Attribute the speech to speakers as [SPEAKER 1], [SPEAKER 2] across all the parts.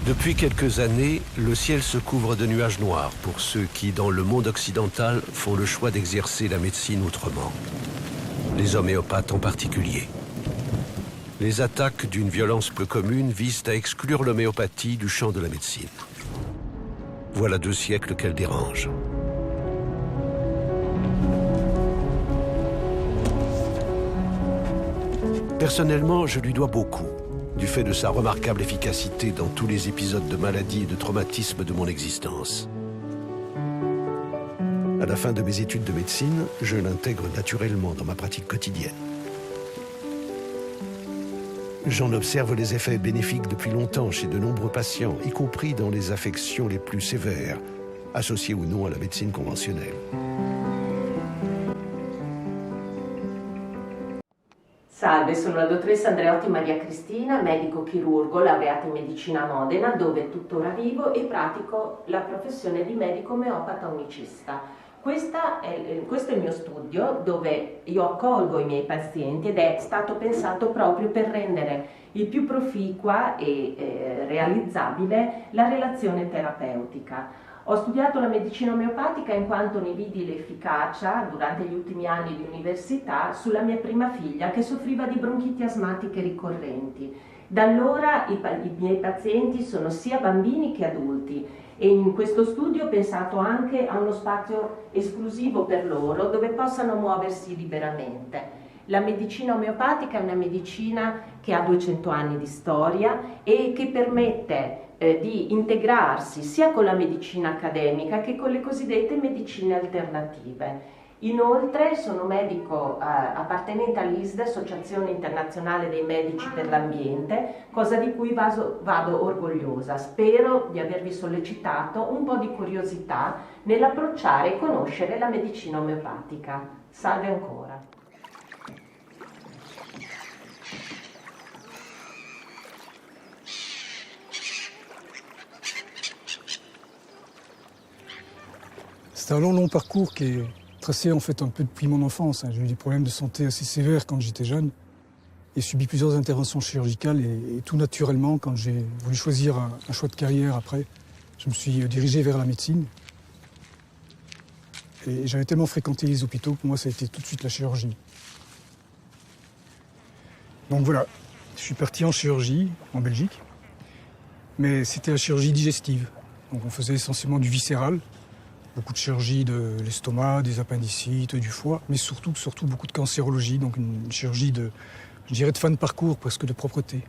[SPEAKER 1] Depuis quelques années, le ciel se couvre de nuages noirs pour ceux qui, dans le monde occidental, font le choix d'exercer la médecine autrement. Les homéopathes en particulier. Les attaques d'une violence peu commune visent à exclure l'homéopathie du champ de la médecine. Voilà 2 siècles qu'elle dérange. Personnellement, je lui dois beaucoup, du fait de sa remarquable efficacité dans tous les épisodes de maladie et de traumatisme de mon existence. À la fin de mes études de médecine, je l'intègre naturellement dans ma pratique quotidienne. J'en observe les effets bénéfiques depuis longtemps chez de nombreux patients, y compris dans les affections les plus sévères, associées ou non à la médecine conventionnelle.
[SPEAKER 2] Salve, sono la dottoressa Andreotti Maria Cristina, medico chirurgo, laureata in medicina a Modena, dove tuttora vivo e pratico la professione di medico omeopata unicista. Questo è il mio studio dove io accolgo i miei pazienti ed è stato pensato proprio per rendere il più proficua e realizzabile la relazione terapeutica. Ho studiato la medicina omeopatica in quanto ne vidi l'efficacia durante gli ultimi anni di università sulla mia prima figlia che soffriva di bronchiti asmatiche ricorrenti. Da allora i miei pazienti sono sia bambini che adulti e in questo studio ho pensato anche a uno spazio esclusivo per loro dove possano muoversi liberamente. La medicina omeopatica è una medicina che ha 200 anni di storia e che permette di integrarsi sia con la medicina accademica che con le cosiddette medicine alternative. Inoltre sono medico appartenente all'ISDE, Associazione Internazionale dei Medici per l'Ambiente, cosa di cui vado orgogliosa. Spero di avervi sollecitato un po' di curiosità nell'approcciare e conoscere la medicina omeopatica. Salve ancora!
[SPEAKER 3] C'est un long parcours qui est tracé en fait un peu depuis mon enfance. J'ai eu des problèmes de santé assez sévères quand j'étais jeune et subi plusieurs interventions chirurgicales et tout naturellement, quand j'ai voulu choisir un choix de carrière après, je me suis dirigé vers la médecine. Et j'avais tellement fréquenté les hôpitaux que pour moi ça a été tout de suite la chirurgie. Donc voilà, je suis parti en chirurgie en Belgique, mais c'était la chirurgie digestive. Donc on faisait essentiellement du viscéral. Beaucoup de chirurgie de l'estomac, des appendicites, du foie, mais surtout beaucoup de cancérologie, donc une chirurgie de fin de parcours, presque de propreté.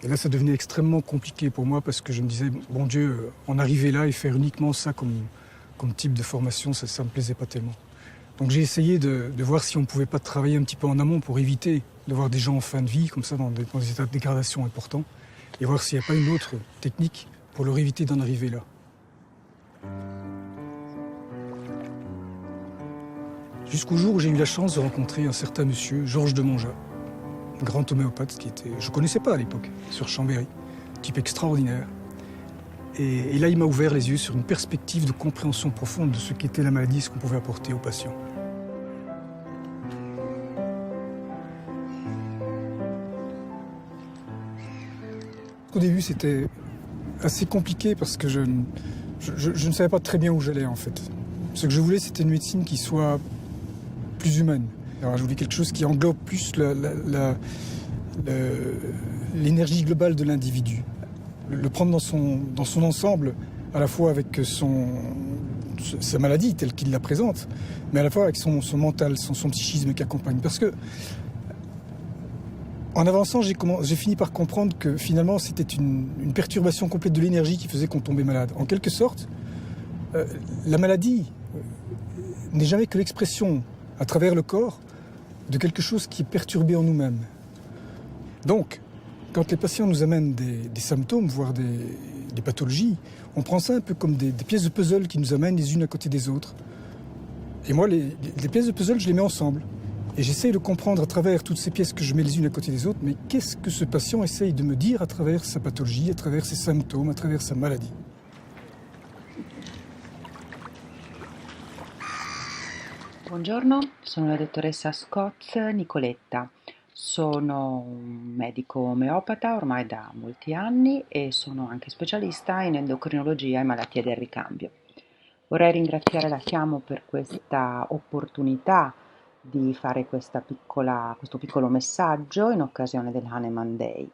[SPEAKER 3] Et là, ça devenait extrêmement compliqué pour moi parce que je me disais, bon Dieu, en arriver là et faire uniquement ça comme type de formation, ça me plaisait pas tellement. Donc j'ai essayé de voir si on pouvait pas travailler un petit peu en amont pour éviter de voir des gens en fin de vie, comme ça, dans des états de dégradation importants, et voir s'il n'y a pas une autre technique pour leur éviter d'en arriver là. Jusqu'au jour où j'ai eu la chance de rencontrer un certain monsieur, Georges de Monja, un grand homéopathe je ne connaissais pas à l'époque, sur Chambéry, type extraordinaire. Et là, il m'a ouvert les yeux sur une perspective de compréhension profonde de ce qu'était la maladie et ce qu'on pouvait apporter aux patients. Au début, c'était assez compliqué parce que je ne savais pas très bien où j'allais en fait. Ce que je voulais, c'était une médecine qui soit plus humaine. Alors, je voulais quelque chose qui englobe plus l'énergie globale de l'individu. Le prendre dans son ensemble, à la fois avec sa maladie telle qu'il la présente, mais à la fois avec son mental, son psychisme qui accompagne. Parce que, en avançant, j'ai fini par comprendre que finalement, c'était une perturbation complète de l'énergie qui faisait qu'on tombait malade. En quelque sorte, la maladie n'est jamais que l'expression à travers le corps de quelque chose qui est perturbé en nous-mêmes. Donc, quand les patients nous amènent des symptômes, voire des pathologies, on prend ça un peu comme des pièces de puzzle qui nous amènent les unes à côté des autres. Et moi, les pièces de puzzle, je les mets ensemble. Et j'essaye de comprendre à travers toutes ces pièces que je mets les unes à côté des autres, mais qu'est-ce que ce patient essaye de me dire à travers sa pathologie, à travers ses symptômes, à travers sa maladie.
[SPEAKER 4] Buongiorno, sono la dottoressa Scott Nicoletta. Sono un medico omeopata ormai da molti anni e sono anche specialista in endocrinologia e malattie del ricambio. Vorrei ringraziare la Chiamo per questa opportunità di fare questo piccolo messaggio in occasione del Hahnemann Day.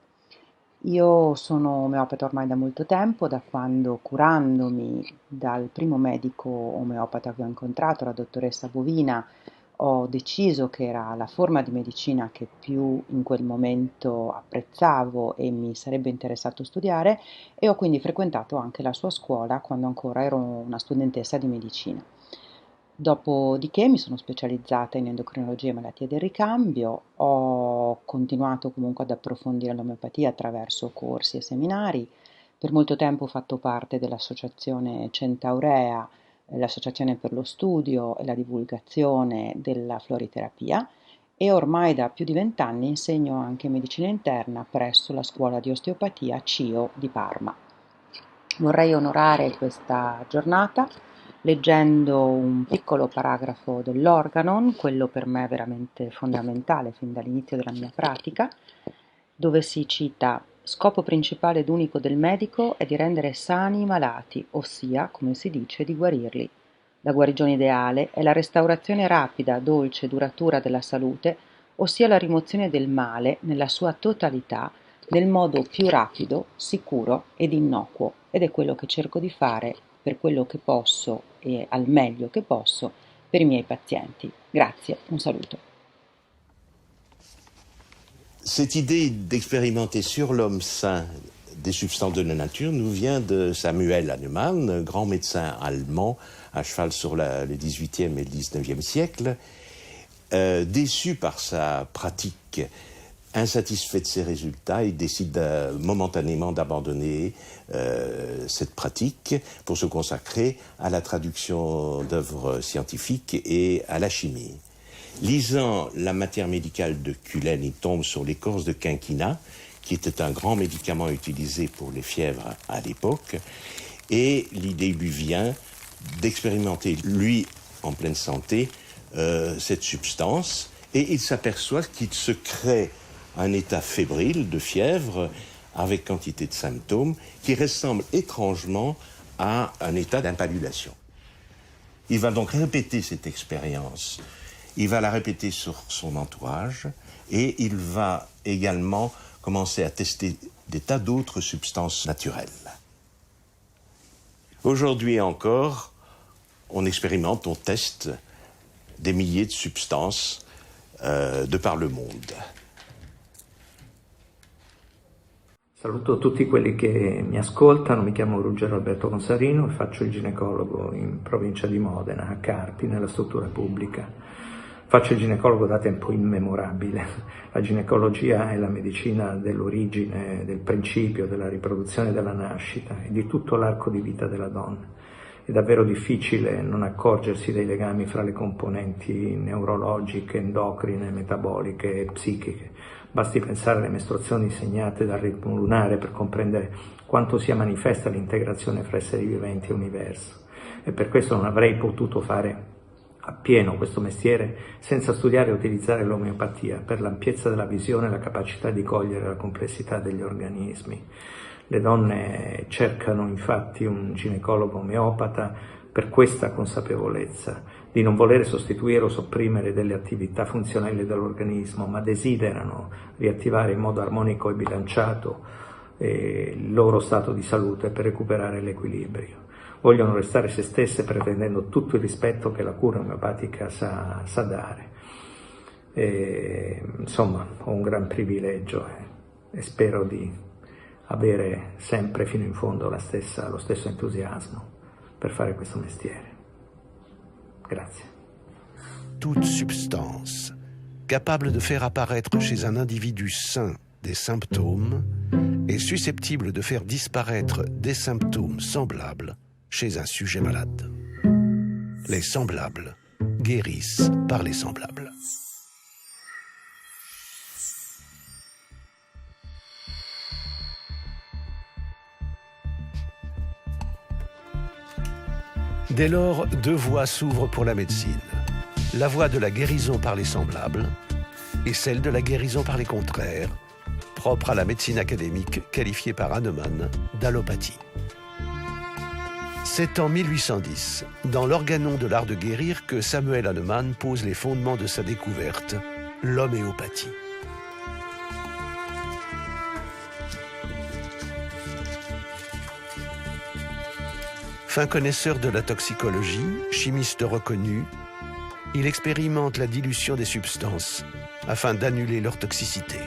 [SPEAKER 4] Io sono omeopata ormai da molto tempo, da quando, curandomi dal primo medico omeopata che ho incontrato, la dottoressa Bovina, ho deciso che era la forma di medicina che più in quel momento apprezzavo e mi sarebbe interessato studiare, e ho quindi frequentato anche la sua scuola quando ancora ero una studentessa di medicina. Dopodiché mi sono specializzata in endocrinologia e malattie del ricambio, ho continuato comunque ad approfondire l'omeopatia attraverso corsi e seminari. Per molto tempo ho fatto parte dell'associazione Centaurea, l'associazione per lo studio e la divulgazione della floriterapia, e ormai da più di 20 anni insegno anche medicina interna presso la scuola di osteopatia CIO di Parma. Vorrei onorare questa giornata leggendo un piccolo paragrafo dell'Organon, quello per me veramente fondamentale fin dall'inizio della mia pratica, dove si cita: scopo principale ed unico del medico è di rendere sani i malati, ossia, come si dice, di guarirli. La guarigione ideale è la restaurazione rapida, dolce, duratura della salute, ossia la rimozione del male nella sua totalità, nel modo più rapido, sicuro ed innocuo, ed è quello che cerco di fare per quello che posso e al meglio che posso per i miei pazienti. Grazie, un saluto.
[SPEAKER 5] Cette idée d'expérimenter sur l'homme sain des substances de la nature nous vient de Samuel Hahnemann, grand médecin allemand à cheval sur le XVIIIe et le XIXe siècle. Déçu par sa pratique, insatisfait de ses résultats, il décide momentanément d'abandonner cette pratique pour se consacrer à la traduction d'œuvres scientifiques et à la chimie. Lisant la matière médicale de Cullen, il tombe sur l'écorce de quinquina, qui était un grand médicament utilisé pour les fièvres à l'époque, et l'idée lui vient d'expérimenter, lui, en pleine santé, cette substance, et il s'aperçoit qu'il se crée un état fébrile de fièvre avec quantité de symptômes qui ressemble étrangement à un état d'impaludation. Il va donc répéter cette expérience. Il va la répéter sur son entourage et il va également commencer à tester des tas d'autres substances naturelles. Aujourd'hui encore, on expérimente, on teste des milliers de substances de par le monde.
[SPEAKER 6] Saluto tutti quelli che mi ascoltano, mi chiamo Ruggero Alberto Consarino e faccio il ginecologo in provincia di Modena, a Carpi, nella struttura pubblica. Faccio il ginecologo da tempo immemorabile. La ginecologia è la medicina dell'origine, del principio, della riproduzione della nascita e di tutto l'arco di vita della donna. È davvero difficile non accorgersi dei legami fra le componenti neurologiche, endocrine, metaboliche e psichiche. Basti pensare alle mestruazioni segnate dal ritmo lunare per comprendere quanto sia manifesta l'integrazione fra esseri viventi e universo. E per questo non avrei potuto fare appieno questo mestiere senza studiare e utilizzare l'omeopatia per l'ampiezza della visione e la capacità di cogliere la complessità degli organismi. Le donne cercano infatti un ginecologo omeopata per questa consapevolezza di non volere sostituire o sopprimere delle attività funzionali dell'organismo, ma desiderano riattivare in modo armonico e bilanciato il loro stato di salute per recuperare l'equilibrio. Vogliono restare se stesse pretendendo tutto il rispetto che la cura omeopatica sa dare. Insomma, ho un gran privilegio e spero di avere sempre fino in fondo lo stesso entusiasmo per fare questo mestiere. Grazie.
[SPEAKER 1] Toute substance capable de faire apparaître chez un individu sain des symptômes est susceptible de faire disparaître des symptômes semblables chez un sujet malade. Les semblables guérissent par les semblables. Dès lors, deux voies s'ouvrent pour la médecine. La voie de la guérison par les semblables et celle de la guérison par les contraires, propre à la médecine académique qualifiée par Hahnemann d'allopathie. C'est en 1810, dans l'Organon de l'art de guérir, que Samuel Hahnemann pose les fondements de sa découverte, l'homéopathie. Fin connaisseur de la toxicologie, chimiste reconnu, il expérimente la dilution des substances afin d'annuler leur toxicité.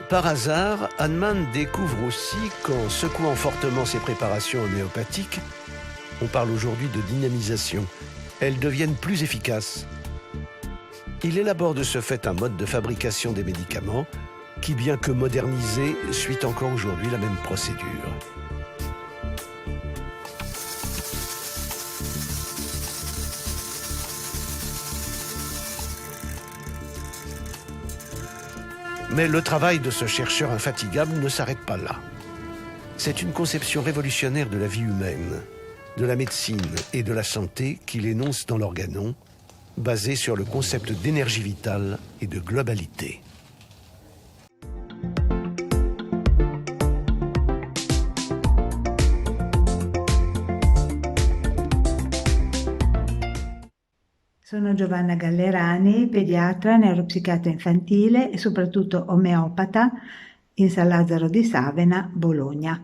[SPEAKER 1] Par hasard, Hahnemann découvre aussi qu'en secouant fortement ses préparations homéopathiques, on parle aujourd'hui de dynamisation, elles deviennent plus efficaces. Il élabore de ce fait un mode de fabrication des médicaments qui, bien que modernisé, suit encore aujourd'hui la même procédure. Mais le travail de ce chercheur infatigable ne s'arrête pas là. C'est une conception révolutionnaire de la vie humaine, de la médecine et de la santé qu'il énonce dans l'Organon, basée sur le concept d'énergie vitale et de globalité.
[SPEAKER 7] Sono Giovanna Gallerani, pediatra, neuropsichiatra infantile e soprattutto omeopata in San Lazzaro di Savena, Bologna.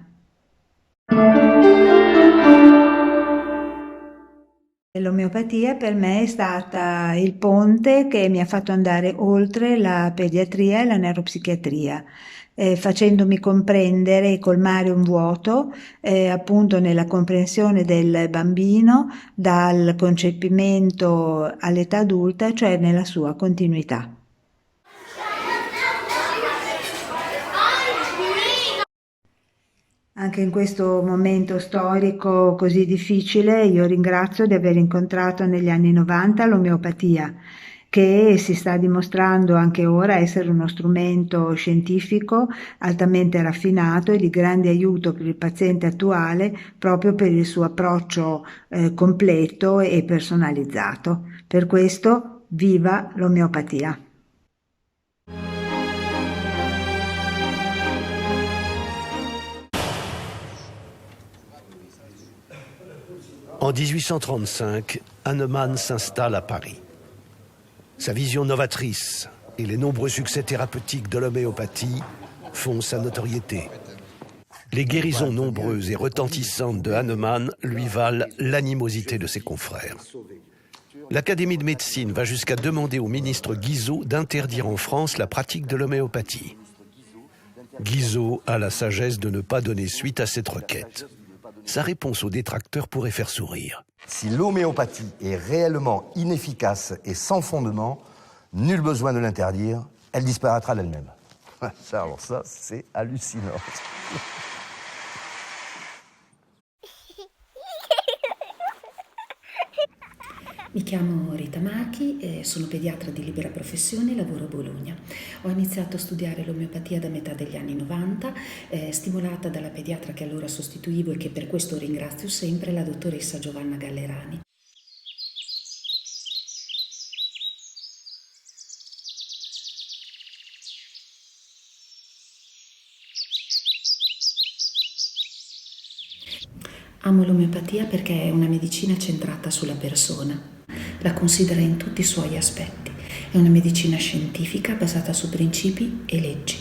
[SPEAKER 7] L'omeopatia per me è stata il ponte che mi ha fatto andare oltre la pediatria e la neuropsichiatria, facendomi comprendere e colmare un vuoto appunto nella comprensione del bambino dal concepimento all'età adulta, cioè nella sua continuità. Anche in questo momento storico così difficile io ringrazio di aver incontrato negli anni 90 l'omeopatia, che si sta dimostrando anche ora essere uno strumento scientifico altamente raffinato e di grande aiuto per il paziente attuale proprio per il suo approccio completo e personalizzato. Per questo viva l'omeopatia!
[SPEAKER 1] En 1835, Hahnemann s'installe à Paris. Sa vision novatrice et les nombreux succès thérapeutiques de l'homéopathie font sa notoriété. Les guérisons nombreuses et retentissantes de Hahnemann lui valent l'animosité de ses confrères. L'Académie de médecine va jusqu'à demander au ministre Guizot d'interdire en France la pratique de l'homéopathie. Guizot a la sagesse de ne pas donner suite à cette requête. Sa réponse aux détracteurs pourrait faire sourire.
[SPEAKER 8] Si l'homéopathie est réellement inefficace et sans fondement, nul besoin de l'interdire, elle disparaîtra d'elle-même. Alors ça, c'est hallucinant.
[SPEAKER 9] Mi chiamo Rita Marchi, sono pediatra di libera professione e lavoro a Bologna. Ho iniziato a studiare l'omeopatia da metà degli anni 90, stimolata dalla pediatra che allora sostituivo e che per questo ringrazio sempre, la dottoressa Giovanna Gallerani. Amo l'omeopatia perché è una medicina centrata sulla persona. La considera in tutti i suoi aspetti. È una medicina scientifica basata su principi e leggi,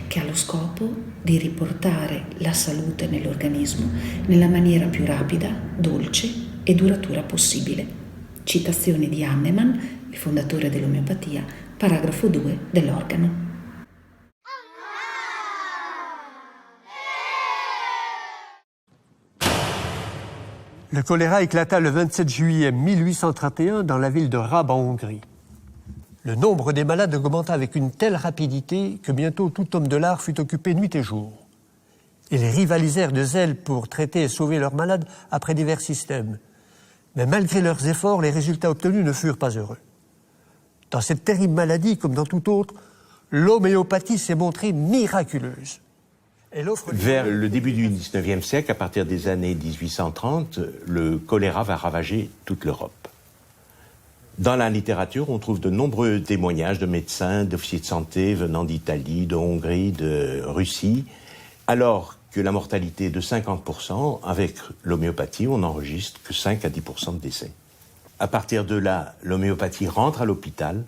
[SPEAKER 9] che ha lo scopo di riportare la salute nell'organismo nella maniera più rapida, dolce e duratura possibile. Citazione di Hahnemann, il fondatore dell'omeopatia, paragrafo 2 dell'Organon.
[SPEAKER 10] Le choléra éclata le 27 juillet 1831 dans la ville de Rab en Hongrie. Le nombre des malades augmenta avec une telle rapidité que bientôt tout homme de l'art fut occupé nuit et jour. Ils rivalisèrent de zèle pour traiter et sauver leurs malades après divers systèmes. Mais malgré leurs efforts, les résultats obtenus ne furent pas heureux. Dans cette terrible maladie, comme dans toute autre, l'homéopathie s'est montrée miraculeuse.
[SPEAKER 5] Vers le début du 19e siècle, à partir des années 1830, le choléra va ravager toute l'Europe. Dans la littérature, on trouve de nombreux témoignages de médecins, d'officiers de santé venant d'Italie, de Hongrie, de Russie, alors que la mortalité est de 50%, avec l'homéopathie, on n'enregistre que 5 à 10% de décès. À partir de là, l'homéopathie rentre à l'hôpital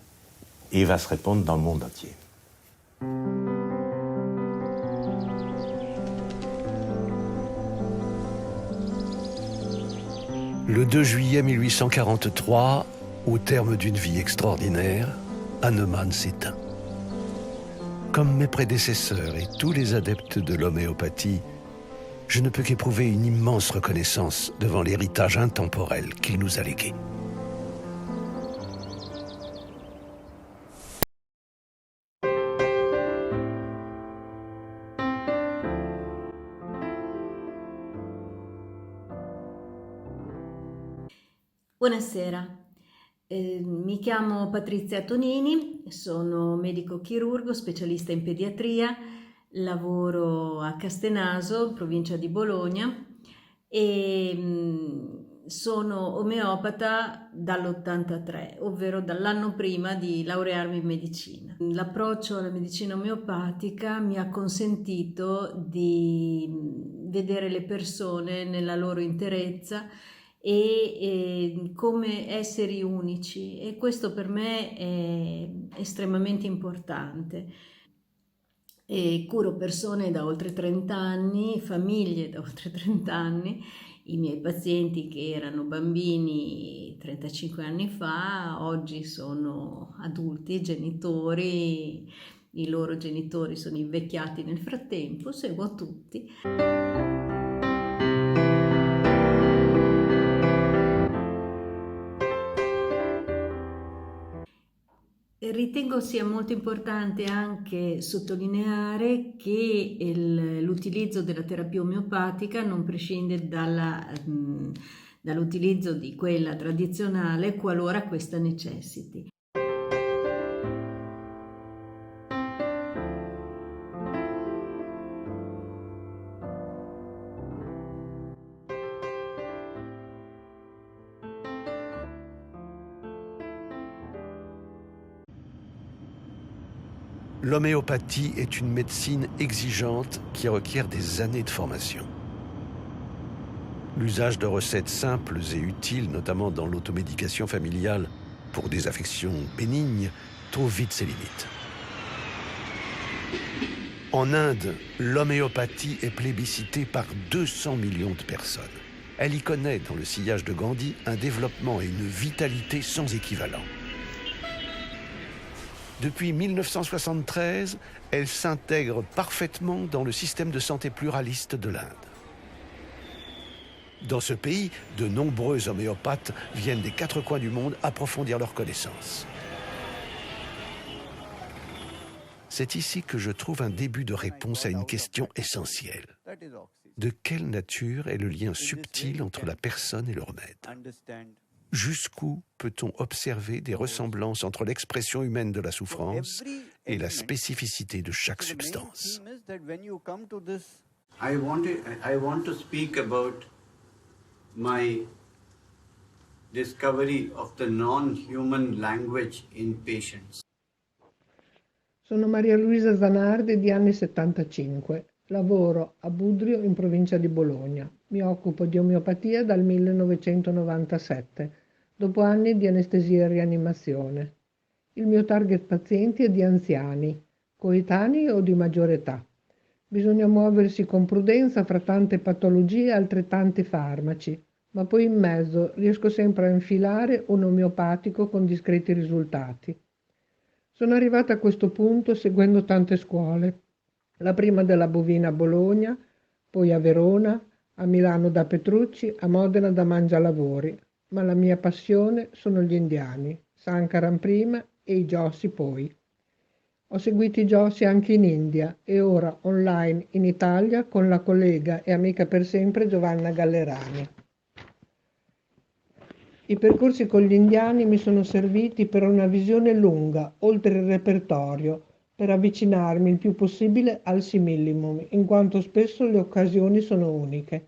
[SPEAKER 5] et va se répandre dans le monde entier.
[SPEAKER 1] Le 2 juillet 1843, au terme d'une vie extraordinaire, Hahnemann s'éteint. Comme mes prédécesseurs et tous les adeptes de l'homéopathie, je ne peux qu'éprouver une immense reconnaissance devant l'héritage intemporel qu'il nous a légué.
[SPEAKER 11] Buonasera, mi chiamo Patrizia Tonini, sono medico chirurgo, specialista in pediatria, lavoro a Castenaso, provincia di Bologna e sono omeopata dall'83, ovvero dall'anno prima di laurearmi in medicina. L'approccio alla medicina omeopatica mi ha consentito di vedere le persone nella loro interezza e come esseri unici, e questo per me è estremamente importante. E curo persone da oltre 30 anni, famiglie da oltre 30 anni. I miei pazienti, che erano bambini 35 anni fa, oggi sono adulti, genitori, i loro genitori sono invecchiati nel frattempo, seguo tutti. Ritengo sia molto importante anche sottolineare che l'utilizzo della terapia omeopatica non prescinde dall'utilizzo di quella tradizionale qualora questa necessiti.
[SPEAKER 1] L'homéopathie est une médecine exigeante qui requiert des années de formation. L'usage de recettes simples et utiles, notamment dans l'automédication familiale pour des affections bénignes, trouve vite ses limites. En Inde, l'homéopathie est plébiscitée par 200 millions de personnes. Elle y connaît, dans le sillage de Gandhi, un développement et une vitalité sans équivalent. Depuis 1973, elle s'intègre parfaitement dans le système de santé pluraliste de l'Inde. Dans ce pays, de nombreux homéopathes viennent des 4 coins du monde approfondir leurs connaissances. C'est ici que je trouve un début de réponse à une question essentielle. De quelle nature est le lien subtil entre la personne et le remède ? Jusqu'où peut-on observer des ressemblances entre l'expression humaine de la souffrance et la spécificité de chaque substance?
[SPEAKER 12] I want to speak about my discovery of the non-human language in patients.
[SPEAKER 13] Sono Maria Luisa Zanardi, di anni 75. Lavoro a Budrio, in provincia di Bologna. Mi occupo di omeopatia dal 1997, dopo anni di anestesia e rianimazione. Il mio target pazienti è di anziani, coetanei o di maggiore età. Bisogna muoversi con prudenza fra tante patologie e altrettanti farmaci, ma poi in mezzo riesco sempre a infilare un omeopatico con discreti risultati. Sono arrivata a questo punto seguendo tante scuole, la prima della Bovina a Bologna, poi a Verona, a Milano da Petrucci, a Modena da Mangialavori, ma la mia passione sono gli indiani, Sankaran prima e i Jossi poi. Ho seguito i Jossi anche in India e ora online in Italia con la collega e amica per sempre Giovanna Gallerani. I percorsi con gli indiani mi sono serviti per una visione lunga, oltre il repertorio, per avvicinarmi il più possibile al simillimum, in quanto spesso le occasioni sono uniche.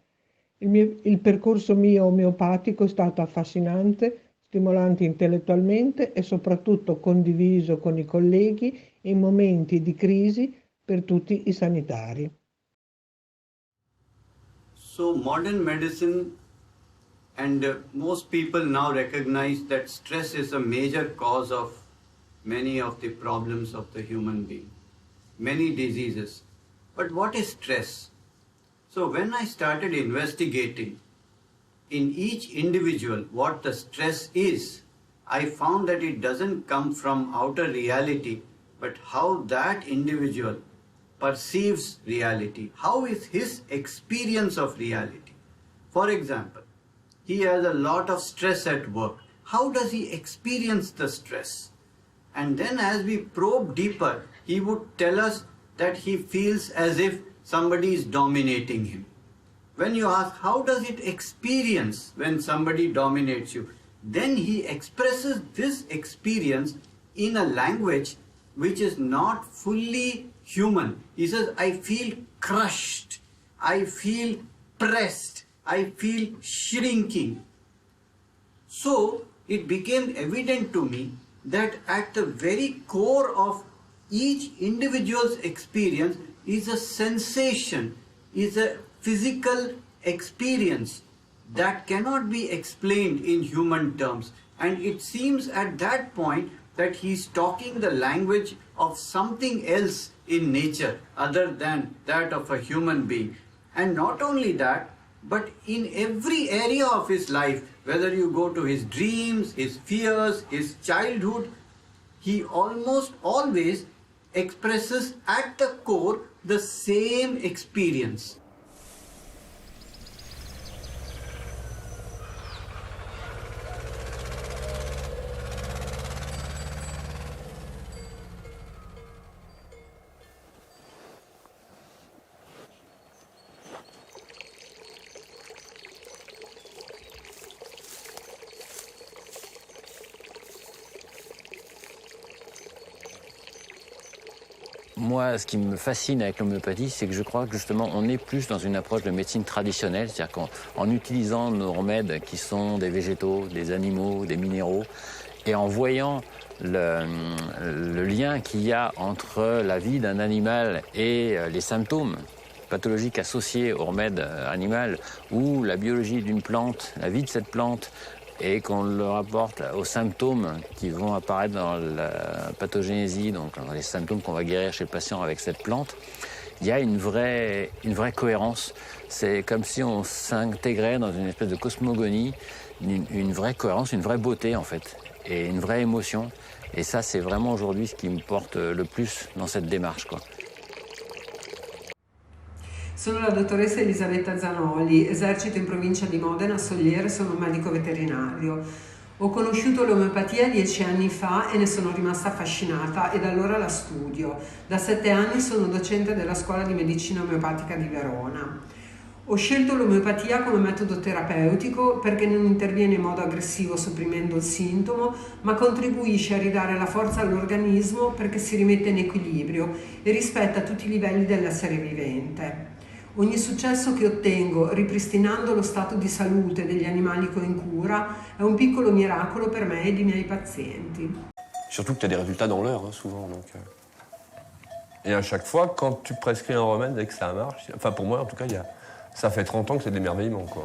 [SPEAKER 13] Il percorso mio omeopatico è stato affascinante, stimolante intellettualmente e soprattutto condiviso con i colleghi in momenti di crisi per tutti i sanitari.
[SPEAKER 12] So modern medicine and most people now recognize that stress is a major cause of many of the problems of the human being, many diseases. But what is stress? So when I started investigating in each individual what the stress is, I found that it doesn't come from outer reality, but how that individual perceives reality. How is his experience of reality? For example, he has a lot of stress at work. How does he experience the stress? And then as we probe deeper, he would tell us that he feels as if somebody is dominating him. When you ask, how does it experience when somebody dominates you? Then he expresses this experience in a language which is not fully human. He says, I feel crushed, I feel pressed, I feel shrinking. So it became evident to me that at the very core of each individual's experience is a sensation, is a physical experience that cannot be explained in human terms. And it seems at that point that he's talking the language of something else in nature other than that of a human being. And not only that, but in every area of his life, whether you go to his dreams, his fears, his childhood, he almost always expresses at the core the same experience.
[SPEAKER 14] Moi, ce qui me fascine avec l'homéopathie, c'est que je crois que justement, on est plus dans une approche de médecine traditionnelle, c'est-à-dire qu'en utilisant nos remèdes qui sont des végétaux, des animaux, des minéraux, et en voyant le lien qu'il y a entre la vie d'un animal et les symptômes pathologiques associés au remède animal, ou la biologie d'une plante, la vie de cette plante, et qu'on le rapporte aux symptômes qui vont apparaître dans la pathogénésie, donc dans les symptômes qu'on va guérir chez le patient avec cette plante, il y a une vraie cohérence. C'est comme si on s'intégrait dans une espèce de cosmogonie, une vraie cohérence, une vraie beauté en fait, et une vraie émotion. Et ça, c'est vraiment aujourd'hui ce qui me porte le plus dans cette démarche, quoi.
[SPEAKER 15] Sono la dottoressa Elisabetta Zanoli, esercito in provincia di Modena, Soliere, sono un medico veterinario. Ho conosciuto l'omeopatia 10 anni fa e ne sono rimasta affascinata e da allora la studio. Da 7 anni sono docente della scuola di medicina omeopatica di Verona. Ho scelto l'omeopatia come metodo terapeutico perché non interviene in modo aggressivo sopprimendo il sintomo, ma contribuisce a ridare la forza all'organismo perché si rimette in equilibrio e rispetta tutti i livelli dell'essere vivente. Ogni successo che ottengo ripristinando lo stato di salute degli animali che ho in cura è un piccolo miracolo per me e i miei pazienti.
[SPEAKER 16] Surtout que tu as des résultats dans l'heure, hein, souvent. Donc, Et à chaque fois, quand tu prescris un remède et que ça marche, enfin pour moi en tout cas, ça fait 30 ans que c'est d'émerveillement, quoi.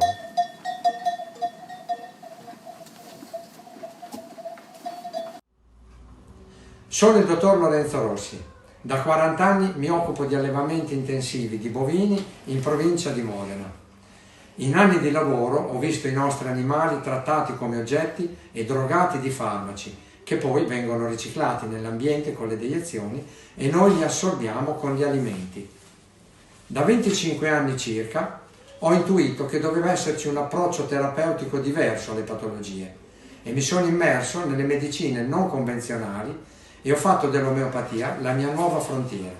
[SPEAKER 17] Sono il dottor Lorenzo Rossi. Da 40 anni mi occupo di allevamenti intensivi di bovini in provincia di Modena. In anni di lavoro ho visto i nostri animali trattati come oggetti e drogati di farmaci, che poi vengono riciclati nell'ambiente con le deiezioni e noi li assorbiamo con gli alimenti. Da 25 anni circa ho intuito che doveva esserci un approccio terapeutico diverso alle patologie e mi sono immerso nelle medicine non convenzionali e ho fatto dell'omeopatia la mia nuova frontiera.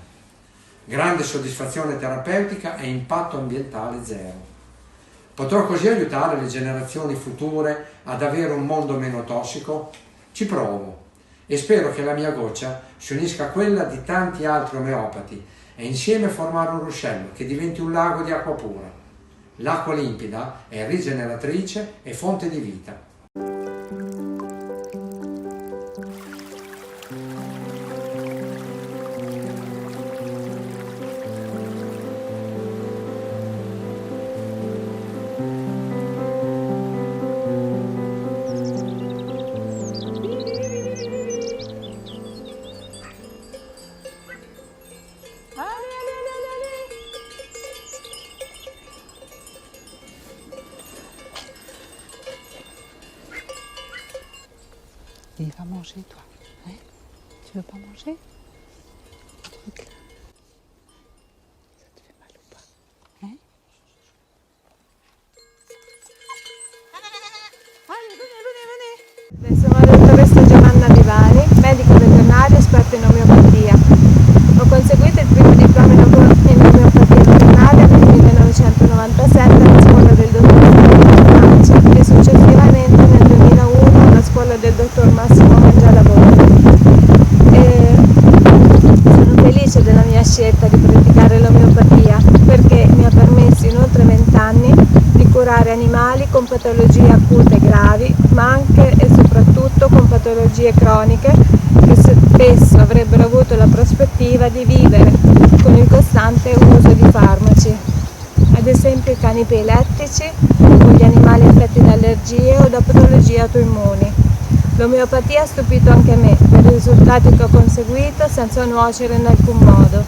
[SPEAKER 17] Grande soddisfazione terapeutica e impatto ambientale zero. Potrò così aiutare le generazioni future ad avere un mondo meno tossico? Ci provo e spero che la mia goccia si unisca a quella di tanti altri omeopati e insieme formare un ruscello che diventi un lago di acqua pura. L'acqua limpida è rigeneratrice e fonte di vita.
[SPEAKER 4] Il va manger, toi. Hein? Tu veux pas manger? Truc là. Ça te fait mal ou pas? Hein?
[SPEAKER 18] Sono la dottoressa Giovanna Vivani, medico veterinario esperto in omeopatia. Ho conseguito il primo diploma in omeopatia veterinaria nel 1997 alla scuola del dottor Francia e successivamente nel 2001 alla scuola del dottor Massimo Mangialavori. Sono felice della mia scelta di praticare l'omeopatia perché mi ha permesso in oltre 20 anni di curare animali con patologie acute gravi, ma anche e soprattutto con patologie croniche che spesso avrebbero avuto la prospettiva di vivere con il costante uso di farmaci, ad esempio i cani epilettici o gli animali affetti da allergie o da patologie autoimmuni. L'omeopatia ha stupito anche me per i risultati che ho conseguito senza nuocere in alcun modo.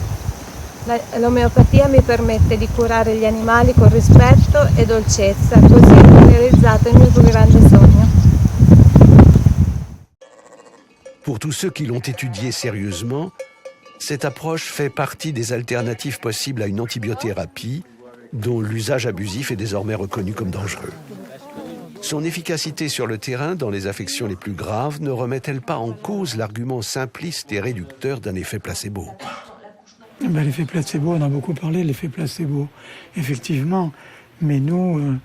[SPEAKER 18] L'omeopatia mi permette di curare gli animali con rispetto e dolcezza, così ho realizzato il mio più grande sogno.
[SPEAKER 1] Pour tous ceux qui l'ont étudié sérieusement, cette approche fait partie des alternatives possibles à une antibiothérapie dont l'usage abusif est désormais reconnu comme dangereux. Son efficacité sur le terrain dans les affections les plus graves ne remet-elle pas en cause l'argument simpliste et réducteur d'un effet placebo?
[SPEAKER 19] L'effet placebo, on a beaucoup parlé de l'effet placebo, effectivement. Mais nous,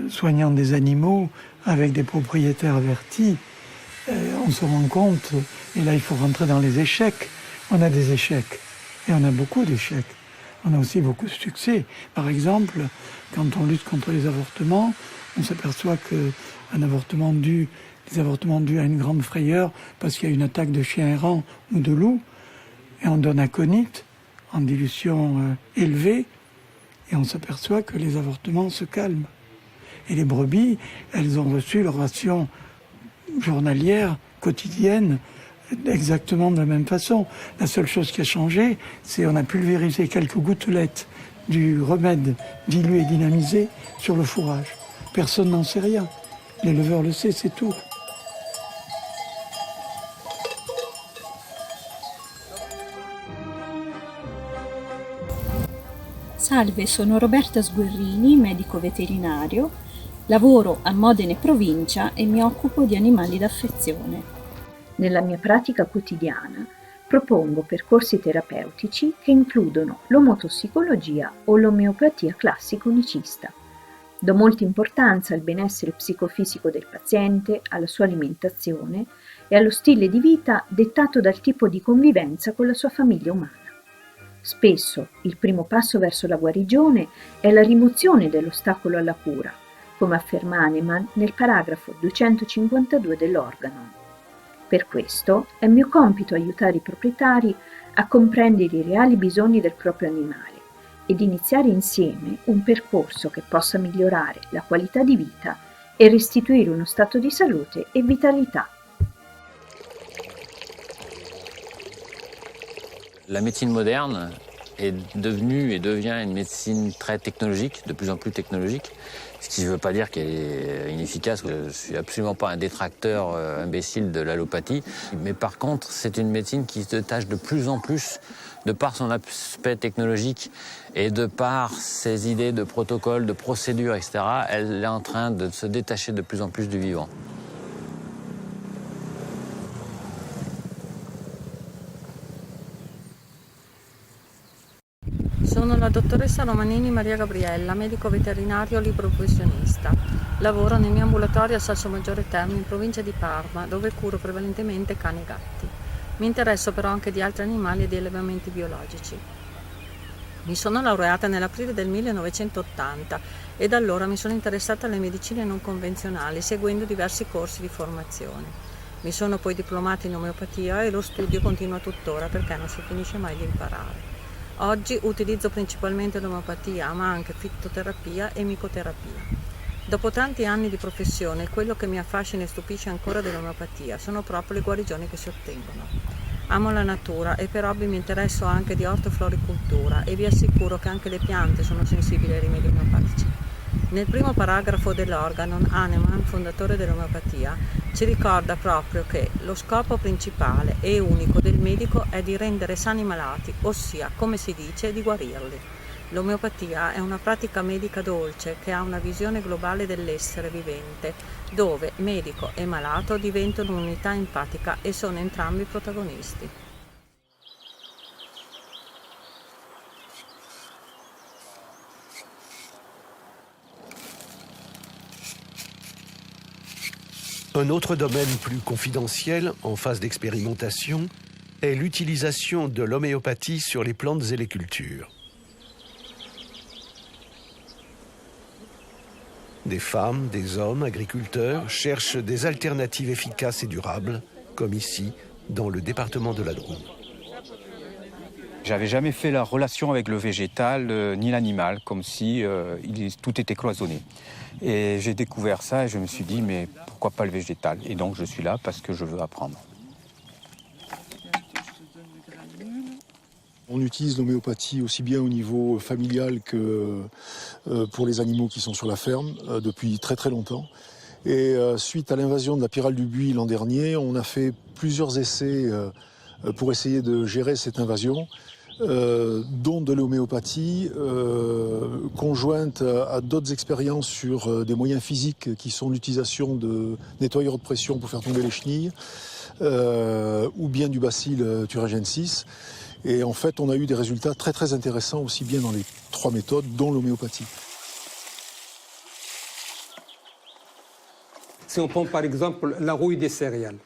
[SPEAKER 19] soignant des animaux avec des propriétaires avertis, on se rend compte, et là il faut rentrer dans les échecs. On a des échecs, et on a beaucoup d'échecs. On a aussi beaucoup de succès. Par exemple, quand on lutte contre les avortements, on s'aperçoit qu'un avortement dû à une grande frayeur parce qu'il y a une attaque de chien errant ou de loup, et on donne aconite en dilution élevée, et on s'aperçoit que les avortements se calment. Et les brebis, elles ont reçu leur ration journalière, quotidienne, exactement de la même façon. La seule chose qui a changé, c'est qu'on a pulvérisé quelques gouttelettes du remède dilué et dynamisé sur le fourrage. Personne n'en sait rien. L'éleveur le sait, c'est tout.
[SPEAKER 20] Salve, sono Roberta Sguerrini, medico veterinario, lavoro a Modena provincia e mi occupo di animali d'affezione.
[SPEAKER 9] Nella mia pratica quotidiana propongo percorsi terapeutici che includono l'omotossicologia o l'omeopatia classico-unicista. Do molta importanza al benessere psicofisico del paziente, alla sua alimentazione e allo stile di vita dettato dal tipo di convivenza con la sua famiglia umana. Spesso il primo passo verso la guarigione è la rimozione dell'ostacolo alla cura, come afferma Hahnemann nel paragrafo 252 dell'Organon. Per questo è mio compito aiutare i proprietari a comprendere i reali bisogni del proprio animale ed iniziare insieme un percorso che possa migliorare la qualità di vita e restituire uno stato di salute e vitalità.
[SPEAKER 14] La médecine moderne est devenue et devient une médecine très technologique, de plus en plus technologique, ce qui ne veut pas dire qu'elle est inefficace. Je ne suis absolument pas un détracteur imbécile de l'allopathie, mais par contre, c'est une médecine qui se détache de plus en plus, de par son aspect technologique et de par ses idées de protocole, de procédures, etc., elle est en train de se détacher de plus en plus du vivant.
[SPEAKER 11] Sono la dottoressa Romanini Maria Gabriella, medico veterinario libero professionista. Lavoro nel mio ambulatorio a Salsomaggiore Terme in provincia di Parma, dove curo prevalentemente cani e gatti.
[SPEAKER 21] Mi interesso però anche di altri animali e di allevamenti biologici. Mi sono laureata nell'aprile del 1980 e da allora mi sono interessata alle medicine non convenzionali, seguendo diversi corsi di formazione. Mi sono poi diplomata in omeopatia e lo studio continua tuttora perché non si finisce mai di imparare. Oggi utilizzo principalmente l'omeopatia, ma anche fitoterapia e micoterapia. Dopo tanti anni di professione, quello che mi affascina e stupisce ancora dell'omeopatia sono proprio le guarigioni che si ottengono. Amo la natura e per hobby mi interesso anche di ortofloricoltura e vi assicuro che anche le piante sono sensibili ai rimedi omeopatici. Nel primo paragrafo dell'Organon, Hahnemann, fondatore dell'omeopatia, ci ricorda proprio che lo scopo principale e unico del medico è di rendere sani i malati, ossia, come si dice, di guarirli. L'omeopatia è una pratica medica dolce che ha una visione globale dell'essere vivente, dove medico e malato diventano un'unità empatica e sono entrambi protagonisti.
[SPEAKER 1] Un autre domaine plus confidentiel, en phase d'expérimentation, est l'utilisation de l'homéopathie sur les plantes et les cultures. Des femmes, des hommes, agriculteurs cherchent des alternatives efficaces et durables, comme ici, dans le département de la Drôme.
[SPEAKER 22] J'avais jamais fait la relation avec le végétal ni l'animal, comme si tout était cloisonné. Et j'ai découvert ça et je me suis dit, mais pourquoi pas le végétal? Et donc je suis là parce que je veux apprendre.
[SPEAKER 23] On utilise l'homéopathie aussi bien au niveau familial que pour les animaux qui sont sur la ferme depuis très très longtemps. Et suite à l'invasion de la pyrale du buis l'an dernier, on a fait plusieurs essais pour essayer de gérer cette invasion, dont de l'homéopathie, conjointe à d'autres expériences sur des moyens physiques qui sont l'utilisation de nettoyeurs de pression pour faire tomber les chenilles, ou bien du bacille thuringiensis. Et en fait, on a eu des résultats très très intéressants aussi bien dans les trois méthodes, dont l'homéopathie.
[SPEAKER 24] Si on prend par exemple la rouille des céréales.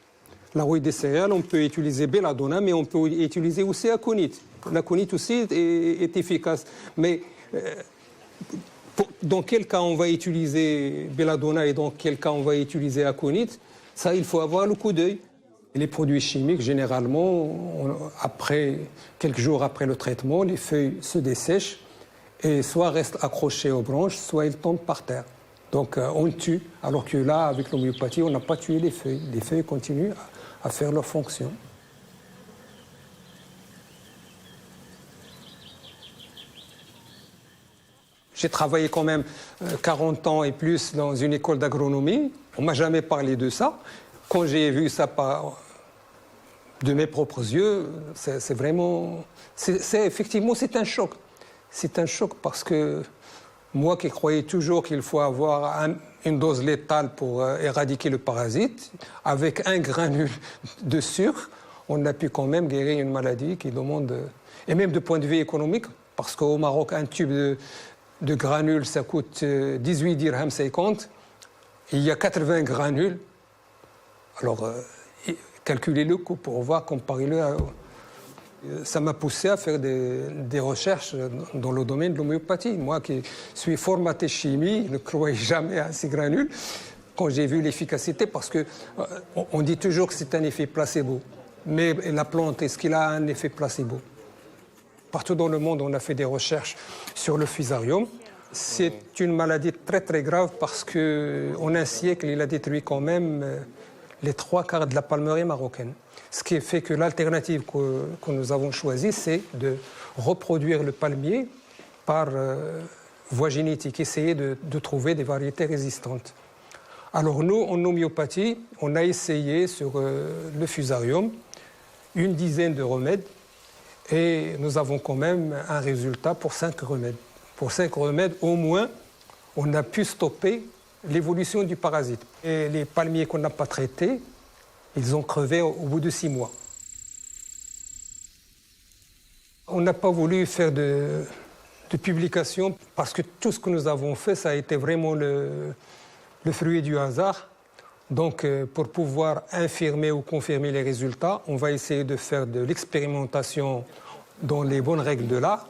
[SPEAKER 24] La rouille des céréales, on peut utiliser belladonna, mais on peut utiliser aussi aconite. L'aconite aussi est efficace. Mais dans quel cas on va utiliser belladonna et dans quel cas on va utiliser aconite, ça, il faut avoir le coup d'œil. Les produits chimiques, généralement, quelques jours après le traitement, les feuilles se dessèchent et soit restent accrochées aux branches, soit elles tombent par terre. Donc on tue, alors que là, avec l'homéopathie, on n'a pas tué les feuilles. Les feuilles continuent à faire leur fonction. J'ai travaillé quand même 40 ans et plus dans une école d'agronomie. On ne m'a jamais parlé de ça. Quand j'ai vu ça de mes propres yeux, c'est vraiment... effectivement, c'est un choc. C'est un choc parce que moi qui croyais toujours qu'il faut avoir une dose létale pour éradiquer le parasite, avec un granule de sucre, on a pu quand même guérir une maladie qui demande... Et même de point de vue économique, parce qu'au Maroc, un tube de granules, ça coûte 18 dirhams 50. Il y a 80 granules. Alors, calculez le coût pour voir, comparez-le à... Ça m'a poussé à faire des recherches dans le domaine de l'homéopathie. Moi qui suis formaté chimie, ne croyais jamais à ces granules. Quand j'ai vu l'efficacité, parce qu'on dit toujours que c'est un effet placebo. Mais la plante, est-ce qu'il a un effet placebo? Partout dans le monde, on a fait des recherches sur le fusarium. C'est une maladie très très grave parce qu'en un siècle, il a détruit quand même les 3/4 de la palmeraie marocaine. Ce qui fait que l'alternative que nous avons choisie, c'est de reproduire le palmier par voie génétique, essayer de trouver des variétés résistantes. Alors nous, en homéopathie, on a essayé sur le fusarium une dizaine de remèdes et nous avons quand même un résultat pour 5 remèdes. Pour 5 remèdes, au moins, on a pu stopper l'évolution du parasite. Et les palmiers qu'on n'a pas traités, ils ont crevé au bout de 6 mois. On n'a pas voulu faire de publication parce que tout ce que nous avons fait, ça a été vraiment le fruit du hasard. Donc, pour pouvoir infirmer ou confirmer les résultats, on va essayer de faire de l'expérimentation dans les bonnes règles de l'art.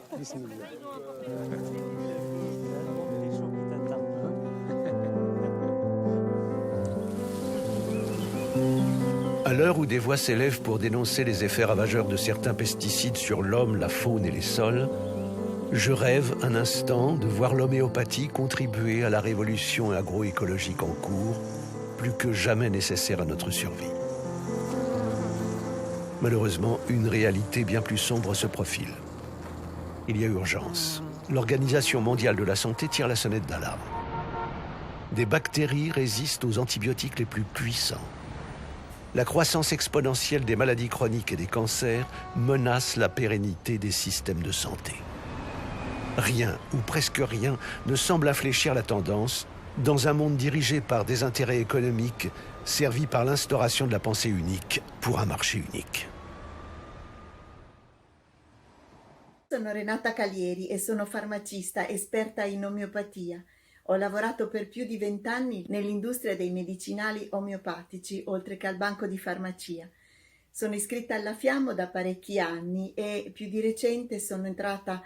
[SPEAKER 1] À l'heure où des voix s'élèvent pour dénoncer les effets ravageurs de certains pesticides sur l'homme, la faune et les sols, je rêve un instant de voir l'homéopathie contribuer à la révolution agroécologique en cours, plus que jamais nécessaire à notre survie. Malheureusement, une réalité bien plus sombre se profile. Il y a urgence. L'Organisation mondiale de la santé tire la sonnette d'alarme. Des bactéries résistent aux antibiotiques les plus puissants. La croissance exponentielle des maladies chroniques et des cancers menace la pérennité des systèmes de santé. Rien, ou presque rien, ne semble infléchir la tendance dans un monde dirigé par des intérêts économiques servis par l'instauration de la pensée unique pour un marché unique.
[SPEAKER 2] Sono Renata Calieri e sono farmacista esperta in omeopatia. Ho lavorato per più di 20 anni nell'industria dei medicinali omeopatici, oltre che al banco di farmacia. Sono iscritta alla Fiammo da parecchi anni e più di recente sono entrata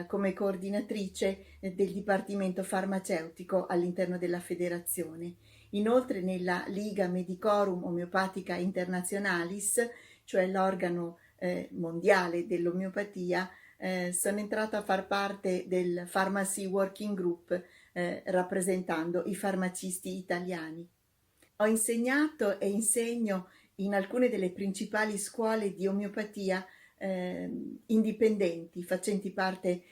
[SPEAKER 2] come coordinatrice del Dipartimento Farmaceutico all'interno della federazione. Inoltre nella Liga Medicorum Omeopatica Internationalis, cioè l'organo mondiale dell'omeopatia, sono entrata a far parte del Pharmacy Working Group rappresentando i farmacisti italiani. Ho insegnato e insegno in alcune delle principali scuole di omeopatia indipendenti, facenti parte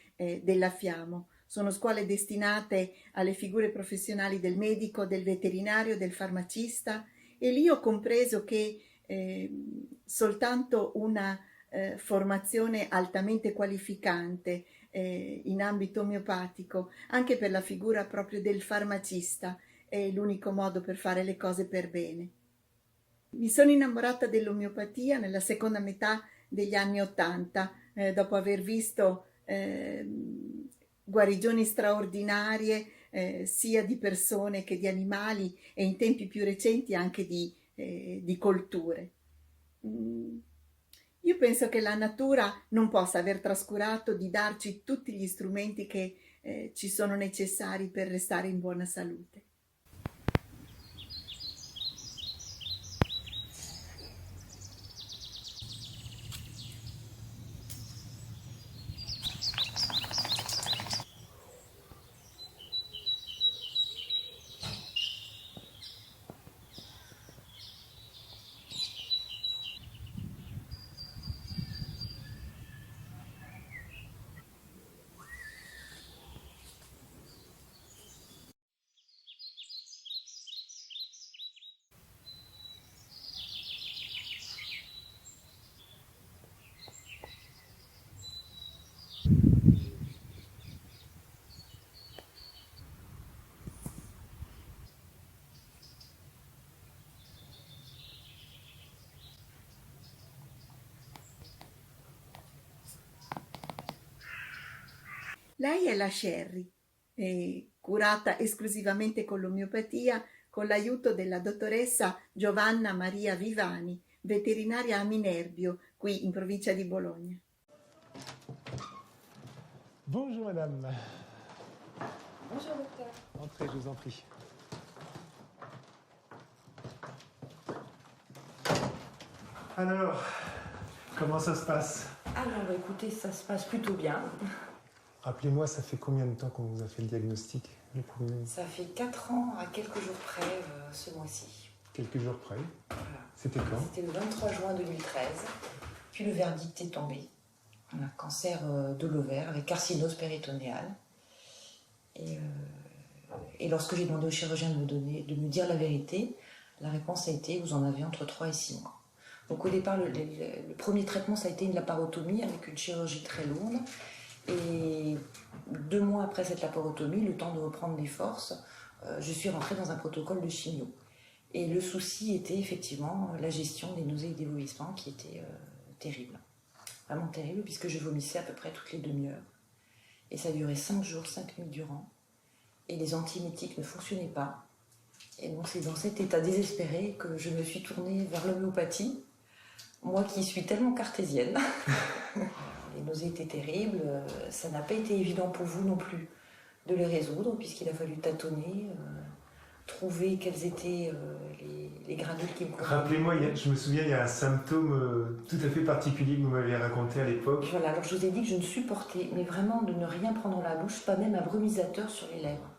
[SPEAKER 2] della Fiammo. Sono scuole destinate alle figure professionali del medico, del veterinario, del farmacista, e lì ho compreso che soltanto una formazione altamente qualificante in ambito omeopatico, anche per la figura proprio del farmacista, è l'unico modo per fare le cose per bene. Mi sono innamorata dell'omeopatia nella seconda metà degli anni '80, dopo aver visto guarigioni straordinarie sia di persone che di animali, e in tempi più recenti anche di colture. Io penso che la natura non possa aver trascurato di darci tutti gli strumenti che ci sono necessari per restare in buona salute. Lei è la Sherry, curata esclusivamente con l'omeopatia, con l'aiuto della dottoressa Giovanna Maria Vivani, veterinaria a Minerbio, qui in provincia di Bologna.
[SPEAKER 3] Bonjour madame.
[SPEAKER 2] Bonjour docteur.
[SPEAKER 3] Entrez, je vous en prie. Alors, comment ça se passe?
[SPEAKER 6] Alors écoutez, ça se passe plutôt bien.
[SPEAKER 3] Rappelez-moi, ça fait combien de temps qu'on vous a fait le diagnostic?
[SPEAKER 6] Ça fait 4 ans à quelques jours près ce mois-ci.
[SPEAKER 3] Quelques jours près.
[SPEAKER 6] Voilà.
[SPEAKER 3] C'était quand?
[SPEAKER 6] C'était le 23 juin 2013. Puis le verdict est tombé. On a cancer de l'ovaire avec carcinose péritonéale. Et lorsque j'ai demandé au chirurgien de me dire la vérité, la réponse a été: vous en avez entre 3 et 6 mois. Donc au départ, le premier traitement, ça a été une laparotomie avec une chirurgie très lourde. Et 2 mois après cette laparotomie, le temps de reprendre des forces, je suis rentrée dans un protocole de chimio. Et le souci était effectivement la gestion des nausées et des vomissements qui était terrible. Vraiment terrible, puisque je vomissais à peu près toutes les demi-heures. Et ça durait 5 jours, 5 nuits durant. Et les antiemétiques ne fonctionnaient pas. Et donc c'est dans cet état désespéré que je me suis tournée vers l'homéopathie, moi qui suis tellement cartésienne. Les nausées étaient terribles, ça n'a pas été évident pour vous non plus de les résoudre, puisqu'il a fallu tâtonner, trouver quels étaient les granules qui me convenaient.
[SPEAKER 3] Rappelez-moi, je me souviens, il y a un symptôme tout à fait particulier que vous m'aviez raconté à l'époque.
[SPEAKER 6] Voilà, alors je vous ai dit que je ne supportais, mais vraiment de ne rien prendre dans la bouche, pas même un brumisateur sur les lèvres.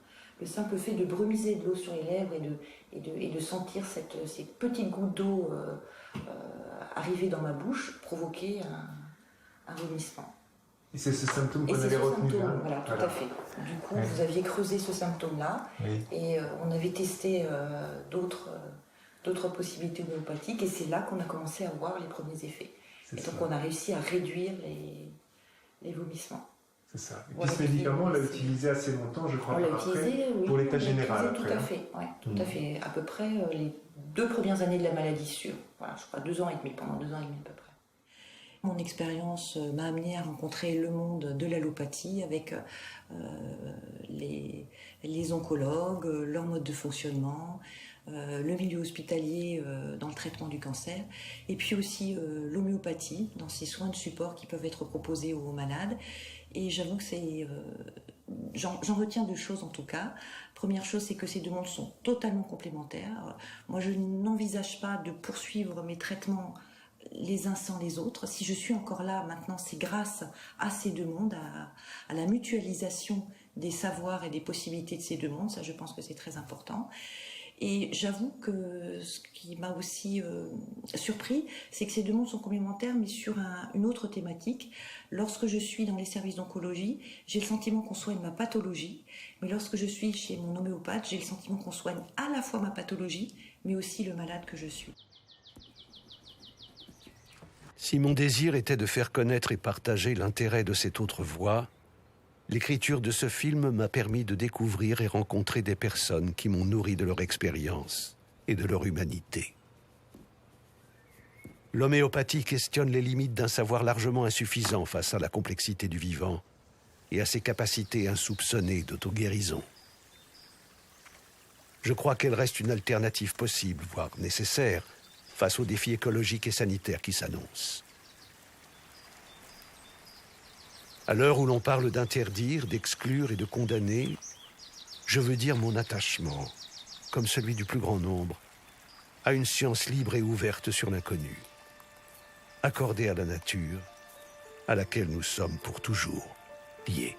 [SPEAKER 6] Le simple fait de brumiser de l'eau sur les lèvres et de sentir ces petites gouttes d'eau arriver dans ma bouche provoquait un vomissement.
[SPEAKER 3] Et c'est ce symptôme qu'on avait retenu là.
[SPEAKER 6] Voilà, tout à fait. Du coup, vous aviez creusé ce symptôme-là et on avait testé d'autres possibilités homéopathiques et c'est là qu'on a commencé à voir les premiers effets. Et donc on a réussi à réduire les vomissements.
[SPEAKER 3] C'est ça. Et puis ce médicament, on l'a utilisé assez longtemps, je crois, pour l'état général.
[SPEAKER 6] Tout à fait, ouais, tout à fait. À peu près les 2 premières années de la maladie sûre. Voilà, je crois 2 ans et demi, pendant 2 ans et demi à peu près. Mon expérience m'a amenée à rencontrer le monde de l'allopathie avec les oncologues, leur mode de fonctionnement, le milieu hospitalier dans le traitement du cancer, et puis aussi l'homéopathie dans ces soins de support qui peuvent être proposés aux malades. Et j'avoue que j'en retiens 2 choses en tout cas. Première chose, c'est que ces 2 mondes sont totalement complémentaires. Moi, je n'envisage pas de poursuivre mes traitements les uns sans les autres. Si je suis encore là maintenant, c'est grâce à ces 2 mondes, à la mutualisation des savoirs et des possibilités de ces 2 mondes. Ça, je pense que c'est très important. Et j'avoue que ce qui m'a aussi surpris, c'est que ces 2 mondes sont complémentaires, mais sur une autre thématique. Lorsque je suis dans les services d'oncologie, j'ai le sentiment qu'on soigne ma pathologie, mais lorsque je suis chez mon homéopathe, j'ai le sentiment qu'on soigne à la fois ma pathologie, mais aussi le malade que je suis.
[SPEAKER 1] Si mon désir était de faire connaître et partager l'intérêt de cette autre voie, l'écriture de ce film m'a permis de découvrir et rencontrer des personnes qui m'ont nourri de leur expérience et de leur humanité. L'homéopathie questionne les limites d'un savoir largement insuffisant face à la complexité du vivant et à ses capacités insoupçonnées d'auto-guérison. Je crois qu'elle reste une alternative possible, voire nécessaire, face aux défis écologiques et sanitaires qui s'annoncent. À l'heure où l'on parle d'interdire, d'exclure et de condamner, je veux dire mon attachement, comme celui du plus grand nombre, à une science libre et ouverte sur l'inconnu, accordée à la nature, à laquelle nous sommes pour toujours liés.